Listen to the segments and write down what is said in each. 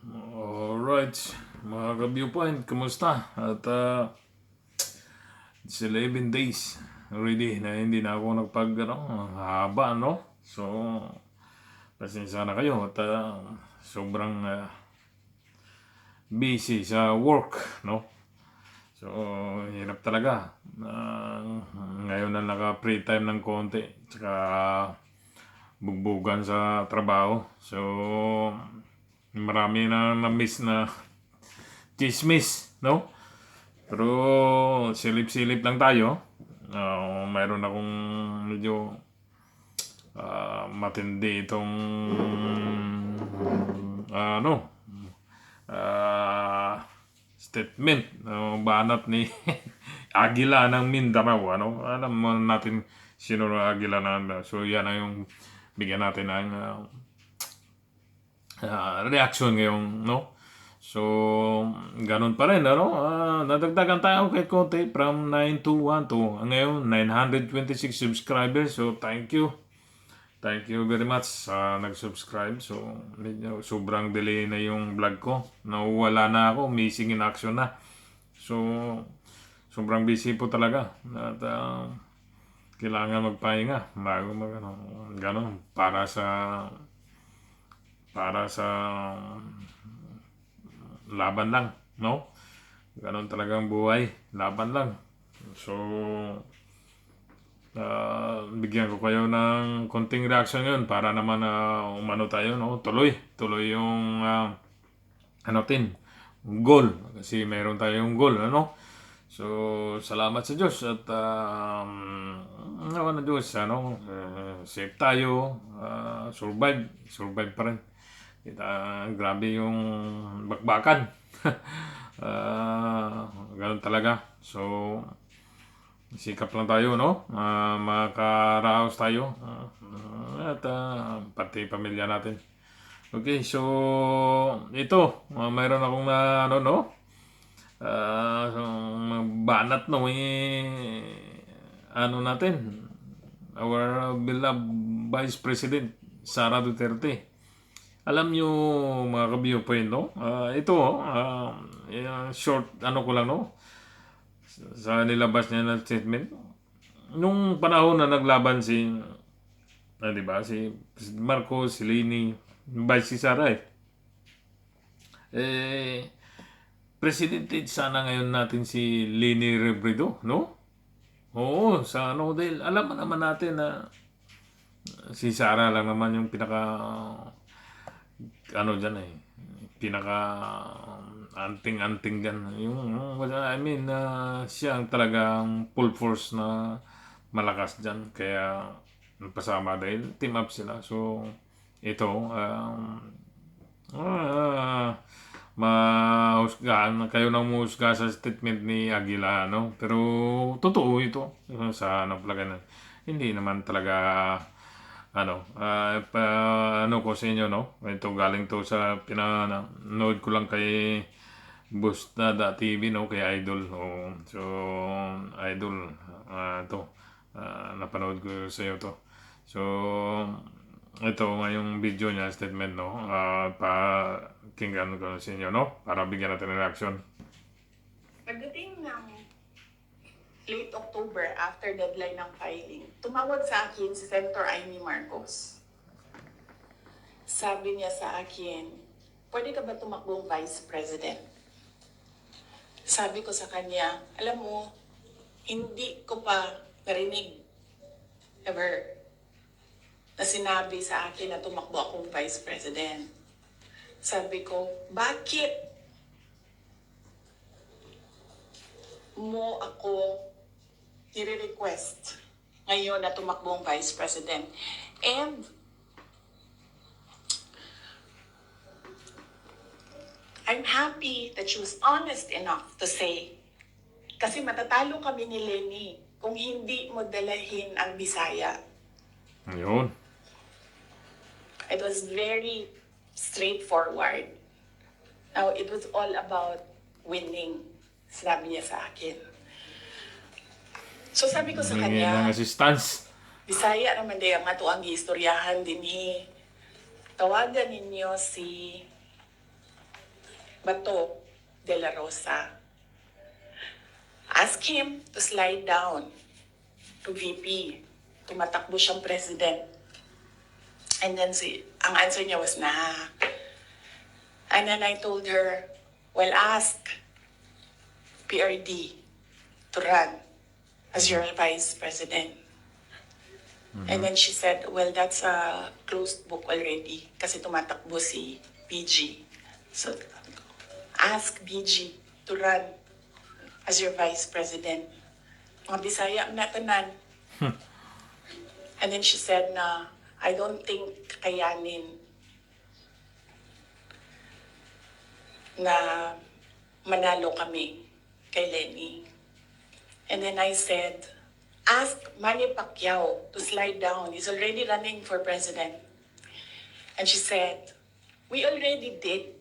Alright, mga ka-viewpoint, kumusta? At it's 11 days already na hindi na ako haba, no? So, pasensya na kayo at sobrang busy sa work, no? So, hirap talaga. Ngayon na naka-free time ng konti, tsaka bugbugan sa trabaho. So, marami na na-miss na chismis, no? Pero silip-silip lang tayo. Mayroon akong medyo matindi itong ano statement banat ni Aguila ng Mindanao, ano, alam mo natin sino ang Aguila na, so yan ang yung bigyan natin ng reaction ngayong, no? So, ganun pa rin, ano? Nadagdagan tayo kahit konti from 9 to 1 to ngayon 926 subscribers. So, thank you. Thank you very much sa nag-subscribe. So, medyo sobrang delay na yung vlog ko. Nawala na ako, missing in action na. So, sobrang busy po talaga. At kailangan magpahinga bago ganun, para sa laban lang, no? Ganon talagang buhay, laban lang. So, bigyan ko kayo ng konting reaction yun para naman umano tayo, no? Tuloy yung goal. Kasi meron tayong goal, ano? So, salamat sa Diyos at nawa na Diyos, ano? Safe tayo, survive pa rin. Grabe yung bakbakan. Ganun talaga. So, sikap lang tayo, no? Makaraos tayo. At pati pamilya natin. Okay, so ito, mayroon akong no? So, banat, no? Ano natin? Our beloved Vice President, Sara Duterte. Alam nyo, mga ka-viewpoint, no? Ito, short, ano ko lang, no? Sa nilabas niya na statement. Nung panahon na naglaban di ba, si President Marcos, si Leni, Vice si Sara, Presidente sana ngayon natin si Leni Robredo, no? Oo, sa ano, dahil alam naman natin na si Sara lang naman yung dyan pinaka anting-anting dyan. I mean, siya ang talagang full force na malakas dyan. Kaya napasama dahil team up sila. So, ito, mahusgahan kayo nang mahusga sa statement ni Aguila, no? Pero totoo ito sa napalaganan. Hindi naman talaga ano ko sa inyo, no? Ito galing to sa pinanood ko lang kay Bustada TV, no? Kay Idol. So, Idol, to. Napanood ko sa iyo to. So, ito ngayong video niya, statement, no? Pakinggan ko sa inyo, no? Para bigyan natin ng reaction. Pagdating ng late October, after deadline ng filing, tumawag sa akin si Senator Amy Marcos. Sabi niya sa akin, pwede ka ba tumakbong Vice President? Sabi ko sa kanya, alam mo, hindi ko pa narinig ever na sinabi sa akin na tumakbo akong Vice President. Sabi ko, bakit mo ako nire-request ngayon na tumakbong Vice President? And I'm happy that she was honest enough to say, kasi matatalo kami ni Leni kung hindi mo dalahin ang Bisaya. Ayun. It was very straightforward. Now, it was all about winning, sabi niya sa akin. So sabi ko sa Hingi kanya, ng assistance. Bisaya naman din ang ato ang giistoryahan din tawagan ninyo si Bato de la Rosa. Ask him to slide down to VP. Tumatakbo siyang president. And then ang answer niya was, nah. And then I told her, well, ask PRD to run as your vice president. And then she said, well, that's a closed book already kasi tumatakbo si BG. So, ask BG to run as your vice president. Mga Bisaya na tanan. And then she said na, I don't think kayanin na manalo kami kay Lenny. And then I said, ask Manny Pacquiao to slide down. He's already running for president. And she said, we already did.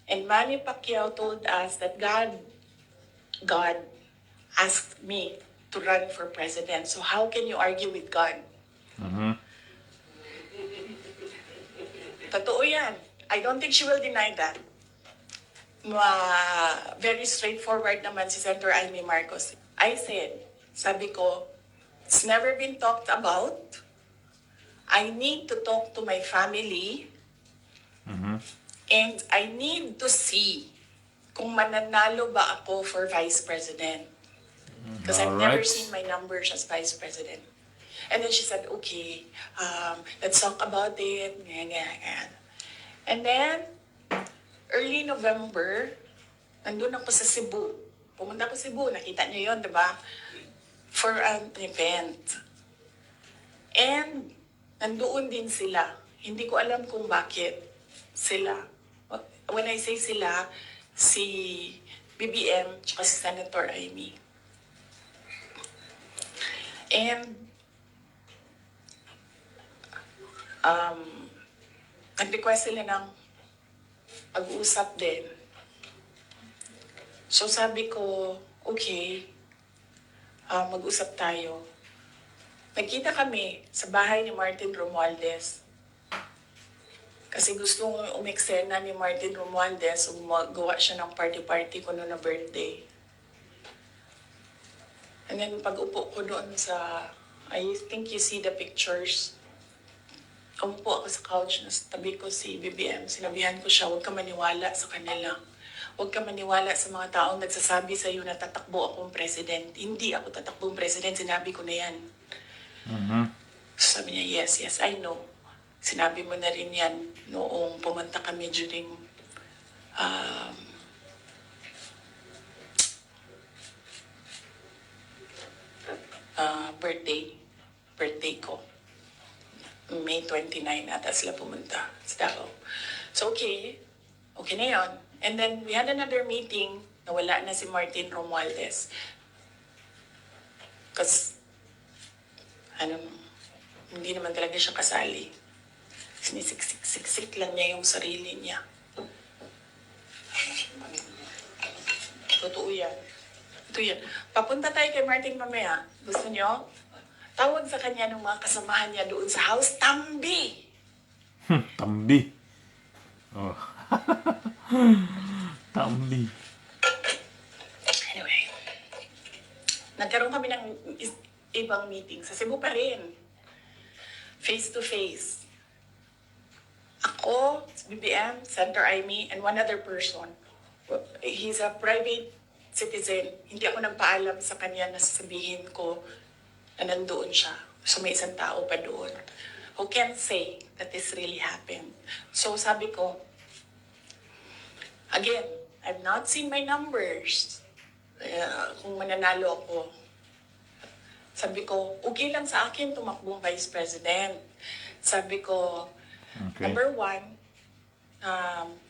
And Manny Pacquiao told us that God asked me to run for president. So how can you argue with God? Totoo yan. I don't think she will deny that. Very straightforward naman si Senator Amy Marcos. I said, sabi ko, it's never been talked about. I need to talk to my family. And I need to see kung mananalo ba ako for vice president. Because I've never Alright. seen my numbers as vice president. And then she said, okay, let's talk about it. Ganyan. And then, early November, nandun ako sa Cebu. Pumunta ako sa Cebu, nakita niyo yun, di ba? For an event. And, nandoon din sila. Hindi ko alam kung bakit sila. When I say sila, si BBM, tsaka si Senator Amy. And, nag-request sila ng pag-uusap din. So sabi ko, okay, mag-usap tayo. Nagkita kami sa bahay ni Martin Romualdez. Kasi gusto umeksena ni Martin Romualdez, magawa siya ng party-party ko noon na birthday. And then pag-upo ko doon sa, I think you see the pictures. Umupo ako sa couch, na tabi ko si BBM. Sinabihan ko siya, huwag ka maniwala sa kanila. Huwag ka maniwala sa mga taong nagsasabi sa iyo na tatakbo akong president. Hindi ako tatakbong president, sinabi ko na yan. So sabi niya, yes, I know. Sinabi mo na rin yan noong pumunta kami during birthday ko. May 29 ata sila pumunta sa Davao. So okay na yun. And then we had another meeting, nawala na si Martin Romualdez. Kasi, hindi naman talaga siya kasali. Sinisiksik lang niya yung sarili niya. Totoo yan. Ito yan. Papunta tayo kay Martin mamaya. Gusto niyo? Tawag sa kanya ng mga kasamahan niya doon sa house, Tambi! Tambi. Oh. Tambi. Anyway, nagkaroon kami ng ibang meeting sa Cebu pa rin. Face to face. Ako, BBM, Senator Amy, and one other person. He's a private citizen. Hindi ako nagpaalam sa kanya na sasabihin ko na nandoon siya. So may isang tao pa doon who can say that this really happened. So sabi ko, again, I've not seen my numbers. Kung mananalo ako. Sabi ko, okay lang sa akin tumakbong vice president. Sabi ko, number one,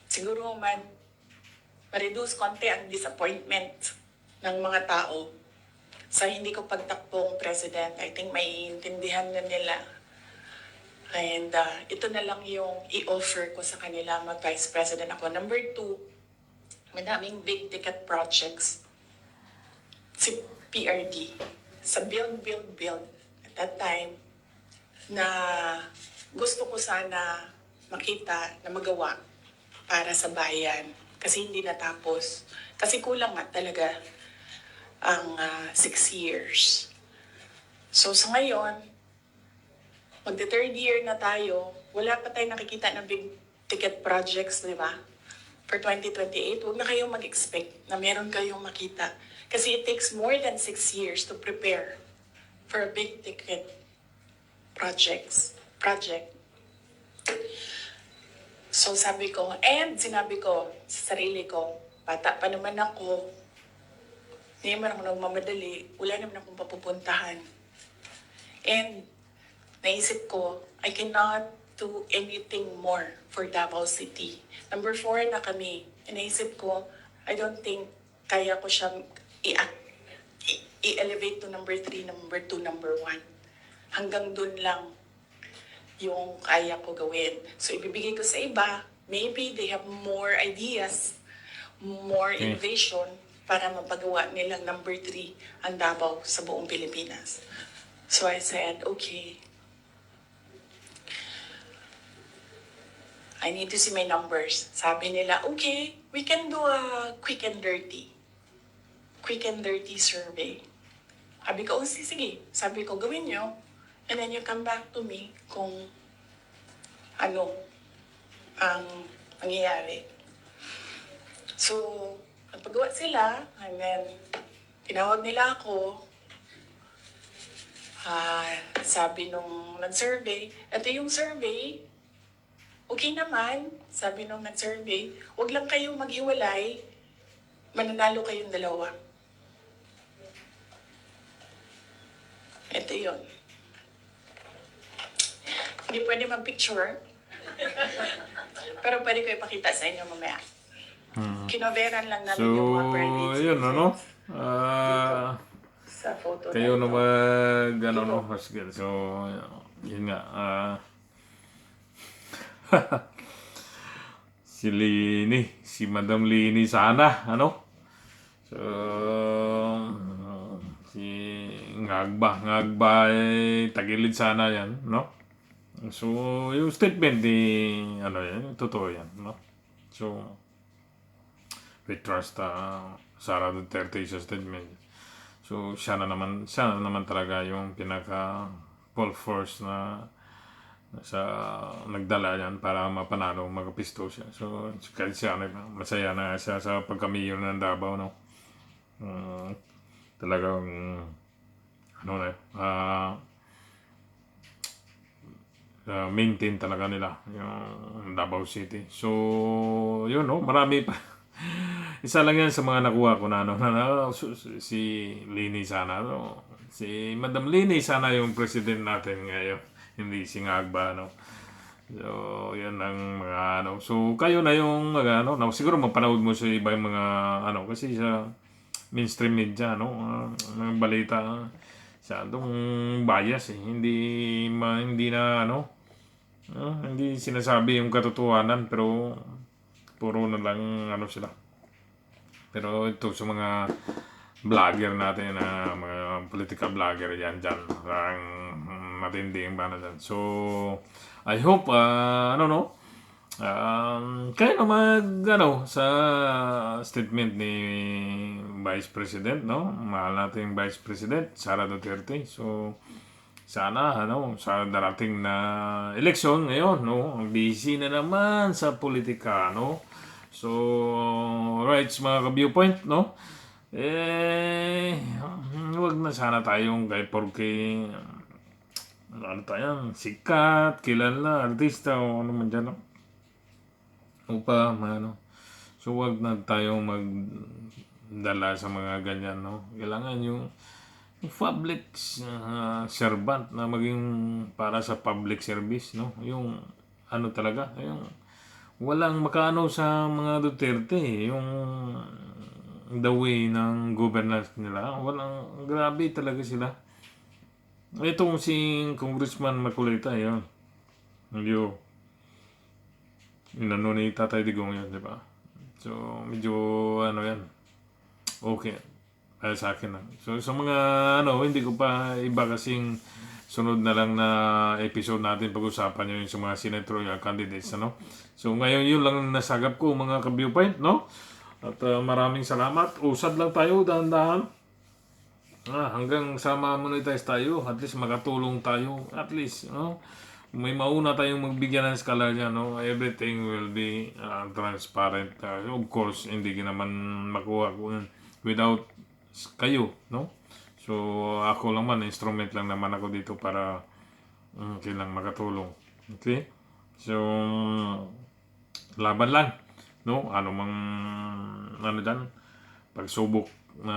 siguro man ma-reduce konti ang disappointment ng mga tao sa hindi ko pagtakbong president. I think may intindihan na nila. And ito na lang yung i-offer ko sa kanila mag-vice president ako. Number two, madaming big ticket projects si PRD sa build. At that time, na gusto ko sana makita na magawa para sa bayan. kasi hindi natapos. Kasi kulang nga talaga ang 6 years. So sa ngayon, magte-third year na tayo, wala pa tayong nakikita na big ticket projects, di ba? For 2028, huwag na kayong mag-expect na meron kayong makita. Kasi it takes more than 6 years to prepare for a big ticket project. So sabi ko, and sinabi ko sa sarili ko, bata pa naman ako, hindi naman ako nagmamadali, wala naman akong papupuntahan. And naisip ko, I cannot do anything more for Davao City. Number 4 na kami. And naisip ko, I don't think kaya ko siya i-elevate to number 3, number 2, number 1. Hanggang dun lang yung kaya ko gawin. So ibibigay ko sa iba, maybe they have more ideas, more innovation para mapagawa nilang number 3 ang Davao sa buong Pilipinas. So I said, okay, I need to see my numbers. Sabi nila, okay, we can do a quick and dirty survey. Sabi ko, oh, sige. Sabi ko, gawin nyo. And then you come back to me kung ano ang mangyayari. So, nagpagawa sila, and then tinawag nila ako. Sabi nung nag-survey, ito yung survey, okay naman, sabi nung nag-survey, huwag lang kayong maghiwalay, mananalo kayong dalawa. Ito yun. Hindi pwede mag-picture, pero pwede ko ipakita sa inyo mamaya. Kinoveran lang namin yung mga So, private yun, ano? sa photo Kayo na ito. no, Pascal. So, yun nga. Si Madam Lini sana, ano? So, si Ngagba, tagilid sana yan, no? So, yung statement ano yan, totoo yan, no? So, we trust Sara Duterte sa statement. So, siya na naman talaga yung pinaka full force na nagdala yan para mapanalo, magapisto siya. So, kahit siya, masaya na siya sa pagka-mayor ng Davao, no? Talagang, maintain talaga nila yung Davao City. So, yun, no? Marami pa. Isa lang yan sa mga nakuha ko na, si Lini sana, no? Si Madam Lini sana yung president natin ngayon, hindi si Ngagba, no? So, yan ang mga, So, kayo na yung, siguro mapanood mo sa ibang mga, kasi sa mainstream media, mga balita, masyadong bias, eh. Hindi na, hindi sinasabi yung katotohanan, pero puro na lang, sila. Pero ito sa mga vlogger natin na mga political vlogger dyan, parang matindi yung bana dyan. So, I hope, kayo na sa statement ni Vice President, no? Mahal natin yung Vice President, Sara Duterte. So, sana, sa darating na eleksyon ngayon, no? Busy na naman sa politika, no? So, right, mga ka-viewpoint, no? Huwag na sana tayong kay porke tayo, sikat, kilala, artista, o ano man dyan, no? So, huwag na tayong magdala sa mga ganyan, no? Kailangan yung public servant na maging para sa public service, no? Yung talaga, yung walang makaano sa mga Duterte, yung the way ng governance nila, walang, grabe talaga sila. Itong si Congressman Maculita, yun. Medyo inano ni Tatay Digong yun, di ba? So, medyo yan. Okay. Sa akin lang. So, sa mga hindi ko pa iba kasing sunod na lang na episode natin pag-usapan yung sa mga senatorial candidates, ano? So ngayon yun lang ang nasagap ko mga ka-viewpoint, no? At maraming salamat. Usad lang tayo, dahan-dahan. Hanggang sa ma-monetize tayo, at least makatulong tayo, at least, no? May mauna tayong magbigyan ng scholar niya, no? Everything will be transparent. Of course, hindi ka naman makuha ko yun without kayo, no? So, ako lang man, instrument lang naman ako dito para kailang makatulong. Okay? So, laban lang, no? Ano mang, ano dyan, pagsubok na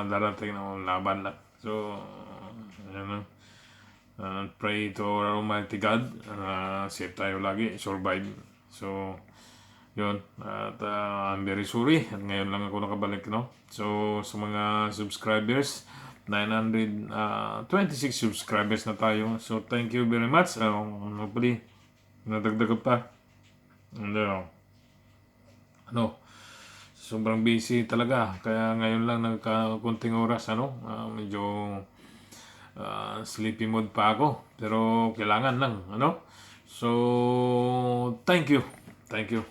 darating na laban lang. So, ano, pray to our Almighty God, safe tayo lagi, survive. So, yun. At I'm very sorry. At ngayon lang ako nakabalik, no? So, sa mga subscribers, 926 subscribers na tayo. So, thank you very much. Hopefully, nadagdagan pa. And, sobrang busy talaga. Kaya ngayon lang nagkakunting oras, medyo sleepy mode pa ako. Pero kailangan lang, So, thank you. Thank you.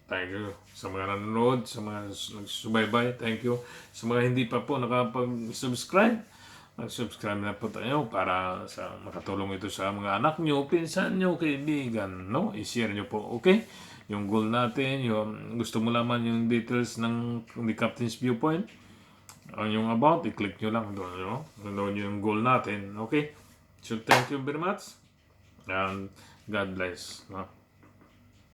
Thank you sa mga nanonood, sa mga nagsubaybay. Thank you. Sa mga hindi pa po nakapag-subscribe, mag-subscribe na po tayo para sa makatulong ito sa mga anak nyo, pinsan nyo, kaibigan, no? I-share nyo po, okay? Yung goal natin, yung gusto mo laman yung details ng The Captain's Viewpoint, yung about, i-click nyo lang doon, doon yung goal natin, okay? So, thank you very much, and God bless, no?